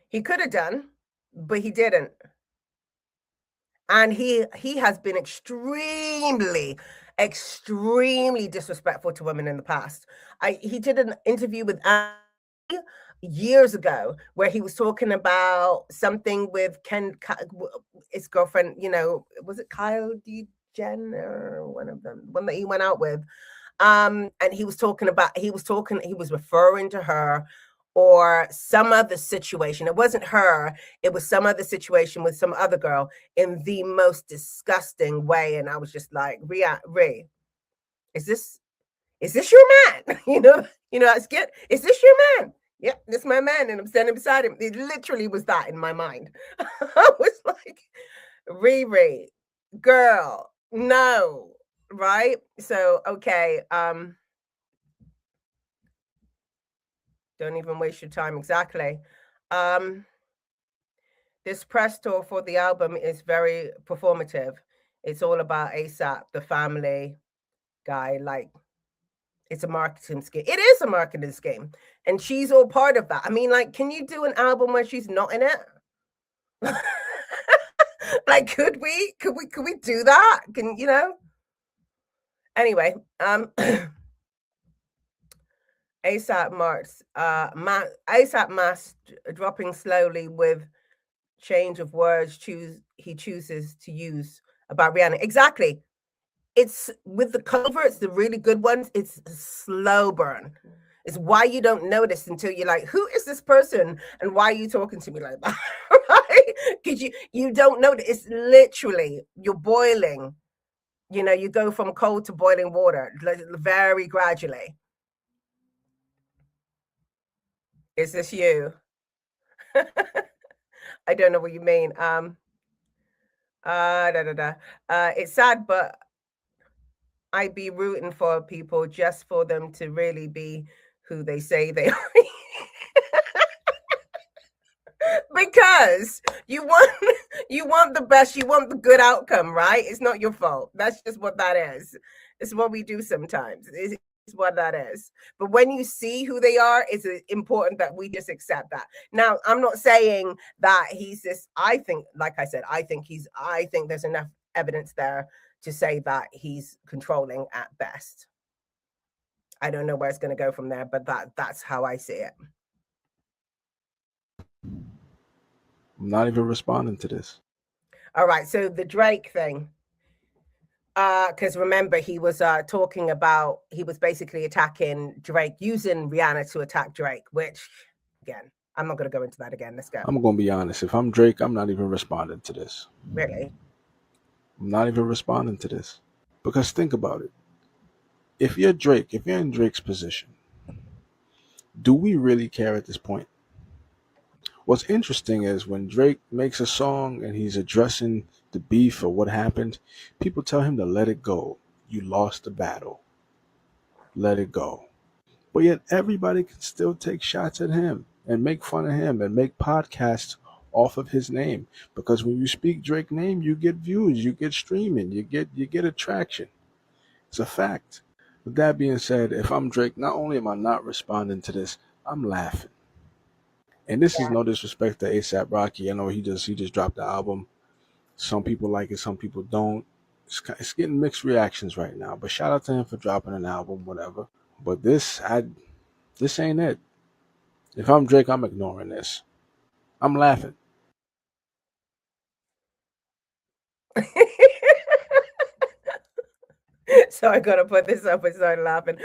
He could have done, but he didn't. And he has been extremely disrespectful to women in the past. He did an interview with Annie years ago where he was talking about something with his girlfriend, you know, was it Kyle D. Jenner, one of them, one that he went out with. And he was referring to her or some other situation. It wasn't her, it was some other situation with some other girl in the most disgusting way. And I was just like, Ray, is this your man? You know, it's good. Is this your man? Yeah, this is my man. And I'm standing beside him. It literally was that in my mind. I was like, Riri, girl, no, right? So, okay. Don't even waste your time. Exactly. This press tour for the album is very performative. It's all about ASAP, the family guy. Like, it's a marketing scheme. It is a marketing scheme. And she's all part of that. I mean, like, can you do an album where she's not in it? Like, could we do that? Can you know? Anyway, ASAP mask dropping slowly with change of words he chooses to use about Rihanna. Exactly. It's with the coverts, the really good ones, it's a slow burn. It's why you don't notice until you're like, who is this person? And why are you talking to me like that? Right? Because you don't know that it's literally, you're boiling. You know, you go from cold to boiling water very gradually. Is this you? I don't know what you mean. It's sad, but I'd be rooting for people just for them to really be who they say they are. Because you want the best, you want the good outcome, right? It's not your fault. That's just what that is. It's what we do sometimes. It's what that is. But when you see who they are, it's important that we just accept that. Now, I'm not saying that he's this. I think, like I said, I think there's enough evidence there to say that he's controlling at best. I don't know where it's going to go from there, but that's how I see it. I'm not even responding to this. All right, so the Drake thing. Because remember, he was talking about, he was basically attacking Drake, using Rihanna to attack Drake, which, again, I'm not going to go into that again. Let's go. I'm going to be honest. If I'm Drake, I'm not even responding to this. Really? I'm not even responding to this. Because think about it. If you're Drake, if you're in Drake's position, do we really care at this point? What's interesting is when Drake makes a song and he's addressing the beef or what happened, people tell him to let it go. You lost the battle. Let it go. But yet everybody can still take shots at him and make fun of him and make podcasts off of his name. Because when you speak Drake's name, you get views, you get streaming, you get attraction. It's a fact. With that being said, if I'm Drake, not only am I not responding to this, I'm laughing. And this is no disrespect to ASAP Rocky. I know he just dropped the album. Some people like it, some people don't. It's getting mixed reactions right now. But shout out to him for dropping an album, whatever. But this ain't it. If I'm Drake, I'm ignoring this. I'm laughing. So I gotta put this up and start laughing.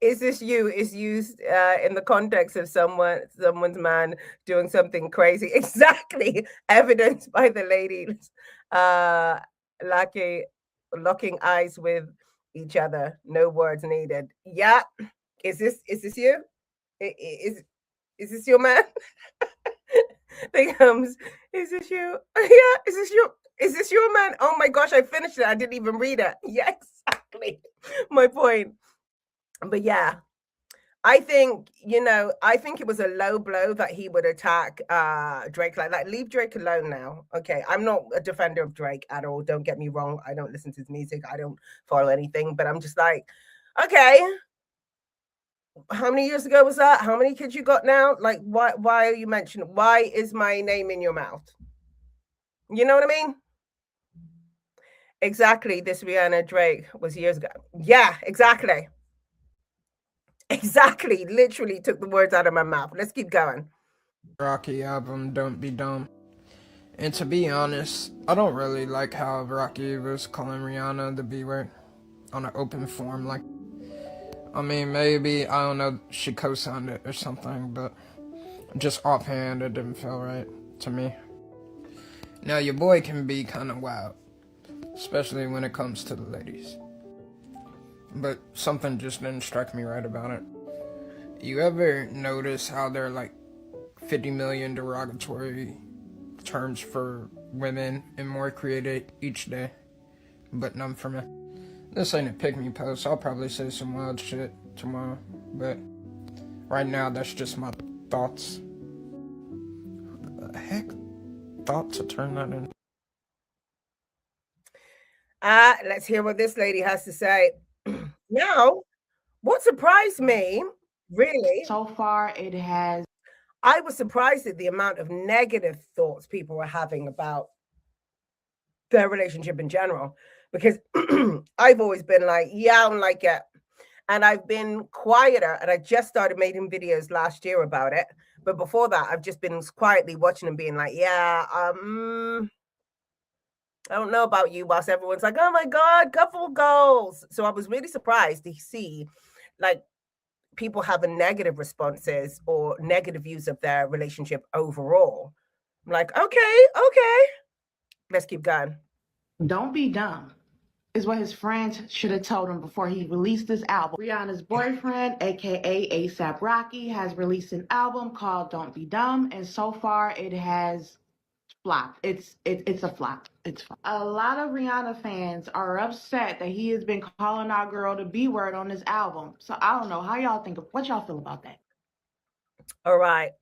Is this you? Is used in the context of someone's man doing something crazy? Exactly, evidenced by the ladies locking eyes with each other. No words needed. Yeah. Is this you? Is this your man? Becomes, is this you? Yeah, is this you? Is this your man? Oh my gosh, I finished it. I didn't even read it. Yeah, exactly. My point. But yeah, I think, I think it was a low blow that he would attack Drake like that. Leave Drake alone now. Okay, I'm not a defender of Drake at all. Don't get me wrong. I don't listen to his music. I don't follow anything. But I'm just like, okay, how many years ago was that? How many kids you got now? Like, why are you mentioning? Why is my name in your mouth? You know what I mean? Exactly. This Rihanna Drake was years ago. Yeah, exactly. Exactly. Literally took the words out of my mouth. Let's keep going. Rocky album, Don't Be Dumb. And to be honest, I don't really like how Rocky was calling Rihanna the B word on an open forum. Like, I mean, maybe, I don't know, she co-signed it or something, but just offhand, it didn't feel right to me. Now, your boy can be kind of wild, especially when it comes to the ladies. But something just didn't strike me right about it. You ever notice how there are like 50 million derogatory terms for women and more created each day? But none for me. This ain't a pick-me post. I'll probably say some wild shit tomorrow. But right now, that's just my thoughts. Who the heck thought to turn that in? Let's hear what this lady has to say. Now, what surprised me, really, so far it has. I was surprised at the amount of negative thoughts people were having about their relationship in general, because I've always been like, yeah, I don't like it. And I've been quieter, and I just started making videos last year about it. But before that, I've just been quietly watching and being like, yeah, I don't know about you, whilst everyone's like, oh my God, couple goals. So I was really surprised to see like people having negative responses or negative views of their relationship overall. I'm like, okay, let's keep going. Don't be dumb is what his friends should have told him before he released this album. Rihanna's boyfriend, aka ASAP Rocky, has released an album called Don't Be Dumb, and so far it has flopped. It's a flop. It's flop. A lot of Rihanna fans are upset that he has been calling our girl the B word on this album. So I don't know how y'all what y'all feel about that. All right.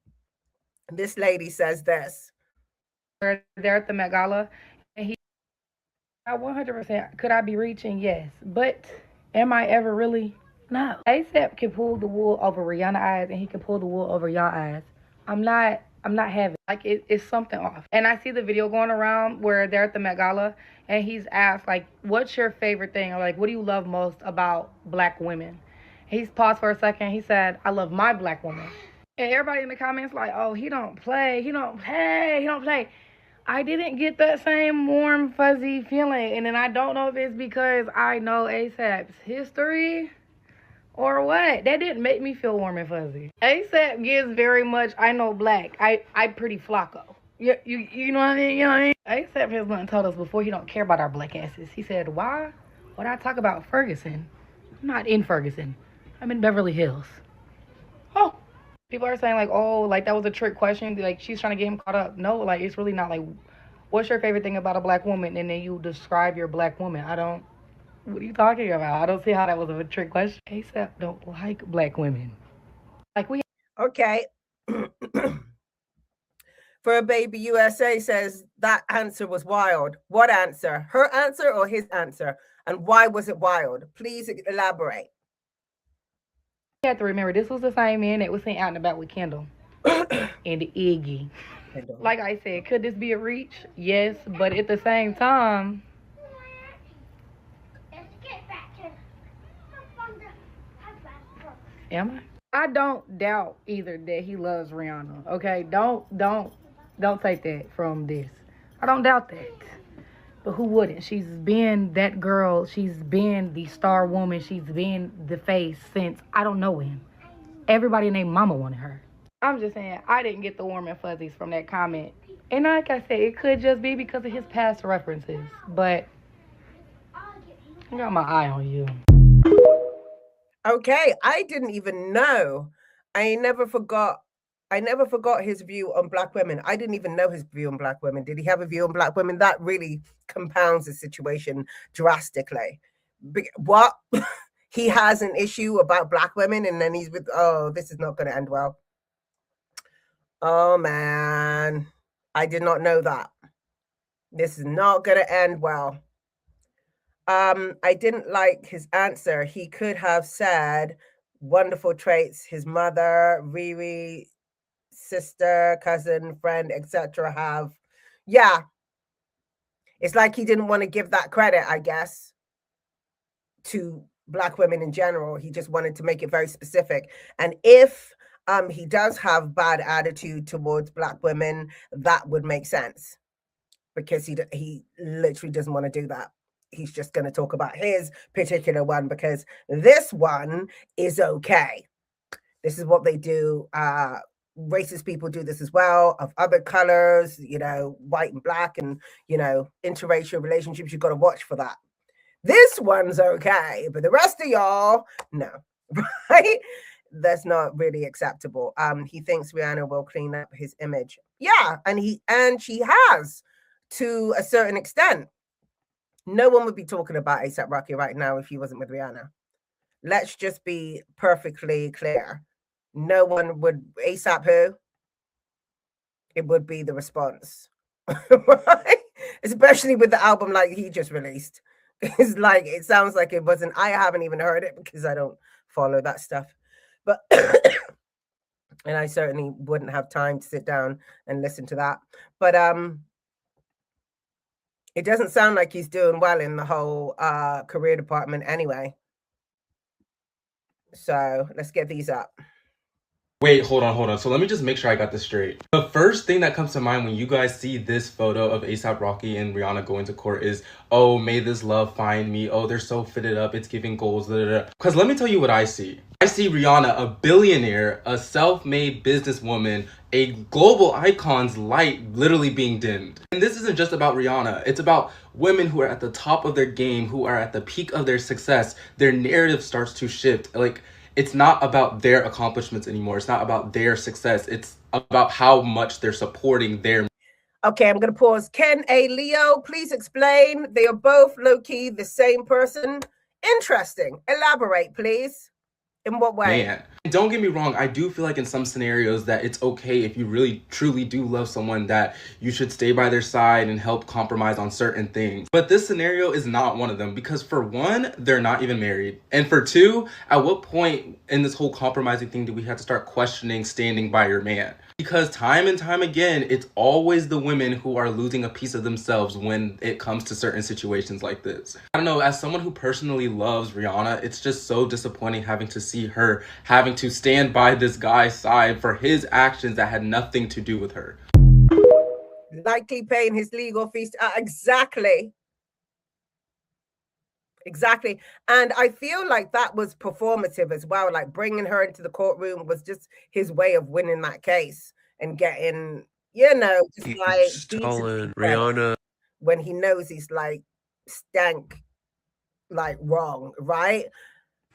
This lady says this. They're at the Met Gala, and he 100%. Could I be reaching? Yes. But am I ever really? No. ASAP can pull the wool over Rihanna's eyes, and he can pull the wool over y'all eyes. I'm not having, like, it's something off. And I see the video going around where they're at the Met Gala, and he's asked, like, what's your favorite thing? Or, like, what do you love most about black women? He's paused for a second. He said, I love my black woman. And everybody in the comments like, oh, he don't play. I didn't get that same warm, fuzzy feeling. And then I don't know if it's because I know ASAP's history or what. That didn't make me feel warm and fuzzy. ASAP gives very much, I know black. I pretty flacco. You know what I mean? You know what I mean? ASAP has not told us before he don't care about our black asses. He said, why would I talk about Ferguson? I'm not in Ferguson. I'm in Beverly Hills. Oh. People are saying, like, oh, like, that was a trick question. Like, she's trying to get him caught up. No, like, it's really not. Like, what's your favorite thing about a black woman? And then you describe your black woman. What are you talking about? I don't see how that was a trick question. ASAP don't like black women. Like, we. Okay. For a Baby USA says that answer was wild. What answer? Her answer or his answer? And why was it wild? Please elaborate. You have to remember, this was the same man that was seen out and about with Kendall and Iggy. Like I said, could this be a reach? Yes, but at the same time, am I? I don't doubt either that he loves Rihanna. Okay, don't take that from this. I don't doubt that. But who wouldn't? She's been that girl. She's been the star woman. She's been the face since I don't know when. Everybody named Mama wanted her. I'm just saying, I didn't get the warm and fuzzies from that comment. And like I said, it could just be because of his past references. But I got my eye on you. Okay, I didn't even know. I never forgot his view on black women. I didn't even know his view on black women. Did he have a view on black women? That really compounds the situation drastically. What? He has an issue about black women and then he's with, oh, this is not going to end well. Oh, man. I did not know that. This is not going to end well. I didn't like his answer. He could have said wonderful traits his mother, Riri, sister, cousin, friend, etc. have. Yeah. It's like he didn't want to give that credit, I guess, to black women in general. He just wanted to make it very specific. And if he does have bad attitude towards black women, that would make sense because he literally doesn't want to do that. He's just going to talk about his particular one because this one is okay. This is what they do. Racist people do this as well, of other colors, white and black, and, interracial relationships. You've got to watch for that. This one's okay, but the rest of y'all, no, right? That's not really acceptable. He thinks Rihanna will clean up his image. Yeah, and she has to a certain extent. No one would be talking about ASAP Rocky right now if he wasn't with Rihanna. Let's just be perfectly clear. No one would. ASAP who? It would be the response. Right? Especially with the album like he just released. It's like, it sounds like it wasn't. I haven't even heard it because I don't follow that stuff. But and I certainly wouldn't have time to sit down and listen to that. But it doesn't sound like he's doing well in the whole career department anyway. So let's get these up. Wait, hold on. So let me just make sure I got this straight. The first thing that comes to mind when you guys see this photo of ASAP Rocky and Rihanna going to court is, oh, may this love find me. Oh, they're so fitted up. It's giving goals. Because let me tell you what I see. I see Rihanna, a billionaire, a self-made businesswoman, a global icon's light literally being dimmed. And this isn't just about Rihanna. It's about women who are at the top of their game, who are at the peak of their success. Their narrative starts to shift. Like, it's not about their accomplishments anymore. It's not about their success. It's about how much they're supporting their. Okay, I'm going to pause. Ken A. Leo, please explain. They are both low-key the same person. Interesting. Elaborate, please. In what way? Man, don't get me wrong. I do feel like in some scenarios that it's okay if you really truly do love someone that you should stay by their side and help compromise on certain things. But this scenario is not one of them because for one, they're not even married. And for two, at what point in this whole compromising thing do we have to start questioning standing by your man? Because time and time again, it's always the women who are losing a piece of themselves when it comes to certain situations like this. I don't know, as someone who personally loves Rihanna, it's just so disappointing having to see her having to stand by this guy's side for his actions that had nothing to do with her. Likely paying his legal fees. Exactly. And I feel like that was performative as well. Like bringing her into the courtroom was just his way of winning that case and getting, just like telling Rihanna when he knows he's like stank, like wrong, right?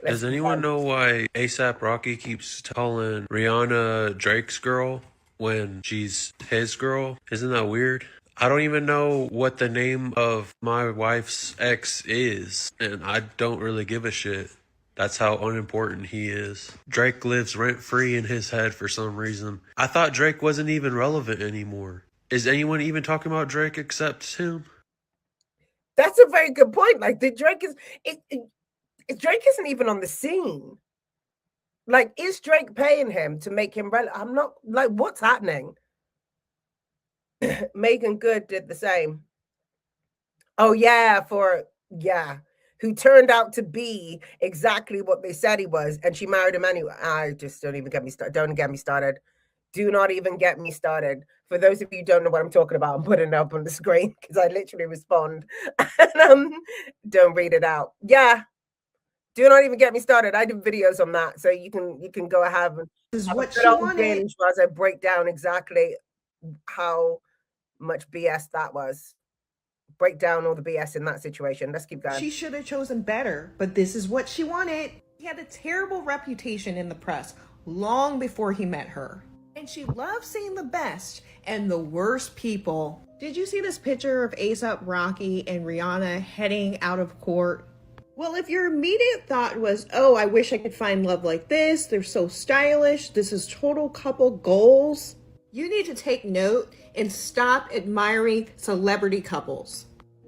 Does anyone know why ASAP Rocky keeps calling Rihanna Drake's girl when she's his girl? Isn't that weird? I don't even know what the name of my wife's ex is, and I don't really give a shit. That's how unimportant he is. Drake lives rent-free in his head for some reason. I thought Drake wasn't even relevant anymore. Is anyone even talking about Drake except him? That's a very good point. Like the Drake Drake isn't even on the scene. Like, is Drake paying him to make him relevant? I'm not, like, what's happening? Megan Good did the same. Oh yeah, who turned out to be exactly what they said he was, and she married him anyway. I just don't even get me started. Don't get me started. Do not even get me started. For those of you who don't know what I'm talking about, I'm putting it up on the screen because I literally respond and don't read it out. Yeah. Do not even get me started. I did videos on that, so you can go ahead and This is have a what good she old wanted. binge as I break down exactly how much BS that was. Break down all the BS in that situation. Let's keep going. She should have chosen better, but this is what she wanted. He had a terrible reputation in the press long before he met her. And she loves seeing the best and the worst people. Did you see this picture of ASAP Rocky and Rihanna heading out of court? Well, if your immediate thought was, oh, I wish I could find love like this, they're so stylish, this is total couple goals, you need to take note and stop admiring celebrity couples.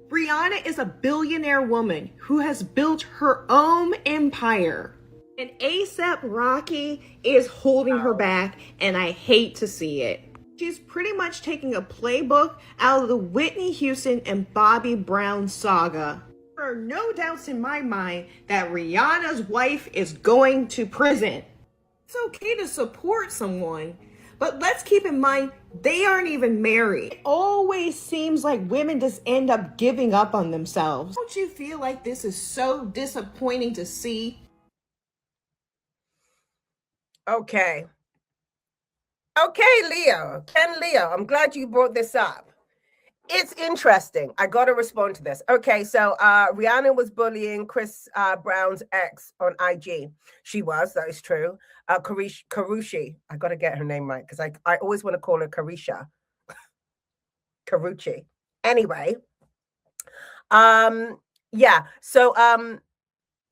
Rihanna is a billionaire woman who has built her own empire. And ASAP Rocky is holding her back, and I hate to see it. She's pretty much taking a playbook out of the Whitney Houston and Bobby Brown saga. There are no doubts in my mind that Rihanna's wife is going to prison. It's okay to support someone, but let's keep in mind they aren't even married. It always seems like women just end up giving up on themselves. Don't you feel like this is so disappointing to see? Okay, Leo. Ken Leo, I'm glad you brought this up. It's interesting. I got to respond to this. Okay, so Rihanna was bullying Chris Brown's ex on IG. She was, that is true. Karushi. I got to get her name right because I always want to call her Carisha. Karuchi. Anyway, yeah. So,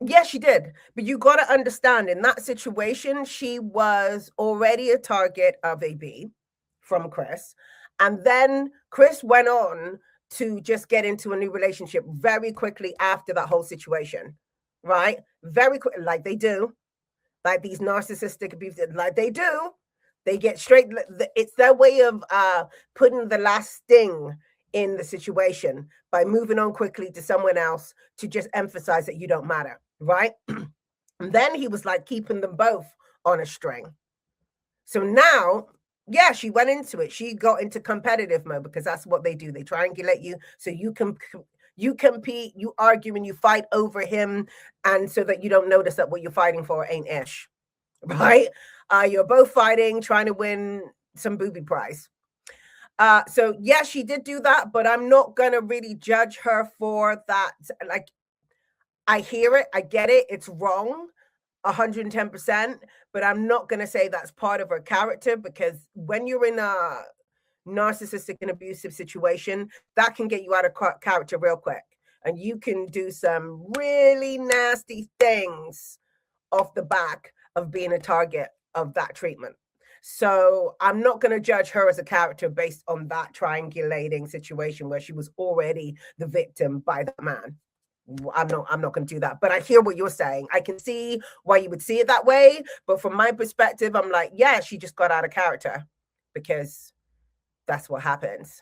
yeah, she did. But you got to understand, in that situation, she was already a target of a B from Chris. And then Chris went on to just get into a new relationship very quickly after that whole situation, right? Very quick, like they do, like these narcissistic abuse, like they do. They get straight. It's their way of putting the last sting in the situation by moving on quickly to someone else to just emphasize that you don't matter, right? And then he was like keeping them both on a string. So now, yeah, she went into it. She got into competitive mode because that's what they do. They triangulate you so you compete, you argue, and you fight over him, and so that you don't notice that what you're fighting for ain't ish, right? You're both fighting, trying to win some booby prize. So yeah, she did do that, but I'm not gonna really judge her for that. Like, I hear it, I get it, it's wrong. 110%, but I'm not going to say that's part of her character, because when you're in a narcissistic and abusive situation, that can get you out of character real quick, and you can do some really nasty things off the back of being a target of that treatment. So I'm not going to judge her as a character based on that triangulating situation where she was already the victim by the man. I'm not going to do that, but I hear what you're saying. I can see why you would see it that way, but from my perspective, I'm like, yeah, she just got out of character, because that's what happens.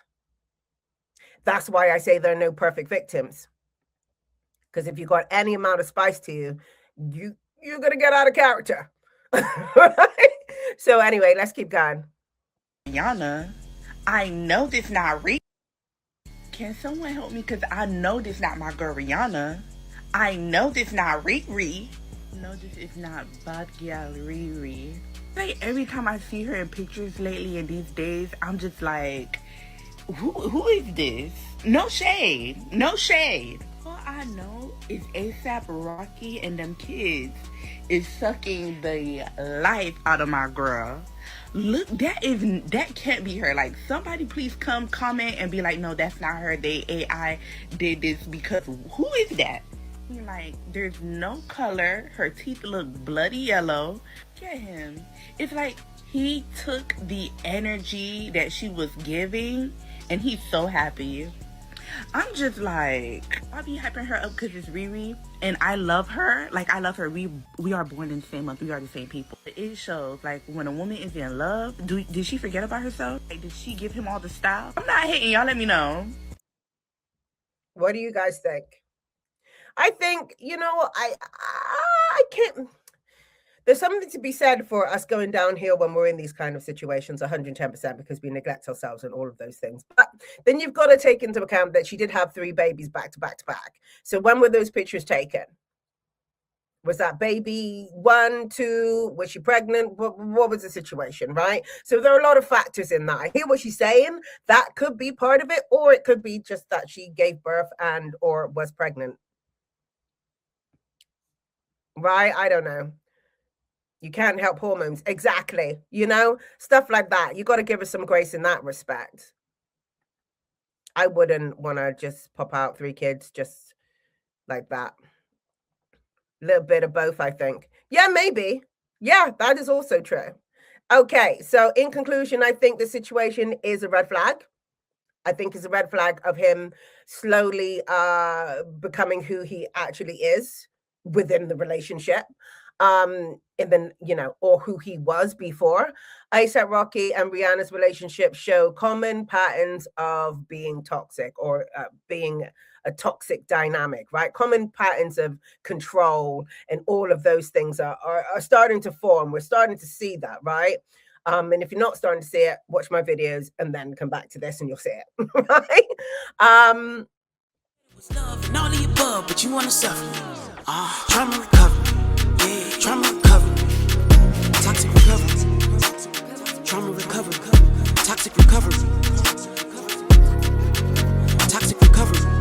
That's why I say there are no perfect victims, because if you got any amount of spice to you, you're going to get out of character. So anyway, let's keep going. Rihanna, I know this not real. Can someone help me? Because I know this not my girl Rihanna. I know this not Riri. No, this is not bad girl Riri. Like, every time I see her in pictures lately in these days, I'm just like, who is this? No shade. No shade. All I know is ASAP Rocky and them kids is sucking the life out of my girl. Look, that can't be her. Like, somebody please come comment and be like, no, that's not her. They AI did this, because who is that? Like, there's no color. Her teeth look bloody yellow. Look at him. It's like he took the energy that she was giving and he's so happy. I'm just like, I'll be hyping her up because it's Riri and I love her. Like, I love her. We are born in the same month. We are the same people. It shows, like, when a woman is in love, did she forget about herself? Like, did she give him all the style? I'm not hating. Y'all let me know. What do you guys think? I think, you know, I can't. There's something to be said for us going downhill when we're in these kind of situations, 110%, because we neglect ourselves and all of those things. But then you've got to take into account that she did have 3 babies back to back to back. So when were those pictures taken? Was that baby 1, 2? Was she pregnant? What was the situation, right? So there are a lot of factors in that. I hear what she's saying. That could be part of it, or it could be just that she gave birth and or was pregnant. Right? I don't know. You can't help hormones. Exactly. You know, stuff like that. You got to give her some grace in that respect. I wouldn't want to just pop out 3 kids just like that. A little bit of both, I think. Yeah, maybe. Yeah, that is also true. Okay, so in conclusion, I think the situation is a red flag. I think it's a red flag of him slowly becoming who he actually is within the relationship. And then, you know, or who he was before. ASAP Rocky and Rihanna's relationship show common patterns of being toxic or being a toxic dynamic, right? Common patterns of control and all of those things are starting to form. We're starting to see that, right? And if you're not starting to see it, watch my videos and then come back to this and you'll see it, right? Love and all of the above, but you wanna suffer. Trauma recovery. Yeah, trauma recovery. Toxic recovery. Trauma recovery. Toxic recovery. Toxic recovery.